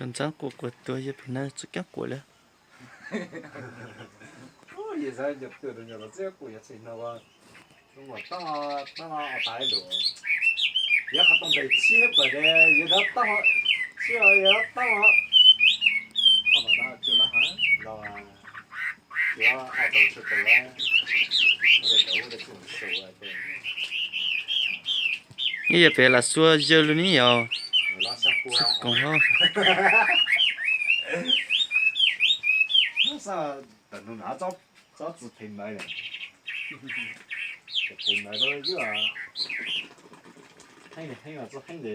Con cháu của tôi giờ bên này chắc chắn của了。也是就对的，了，这个也是那个，我当大路，也还当在起不的，有的当起了也当了，我把它就那哈，老啊，就要爱走吃走啊，我的种手啊，对。你也别了说热了你要，拉下锅啊。刚好。那啥，等到那找纸品买的，品买都有啊，很啊，这很的，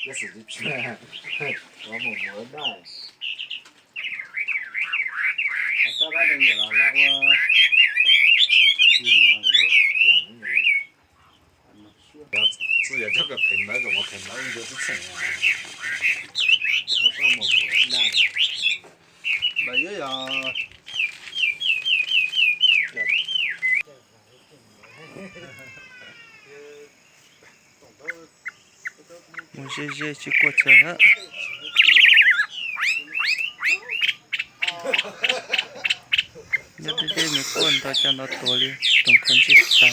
也是的吃，我们没带。这边都有了，那个，只有这个品牌怎么品牌就是成啊，我上我没带。没有呀。我这去过车了。那这边没关到讲到多了，东看去啥？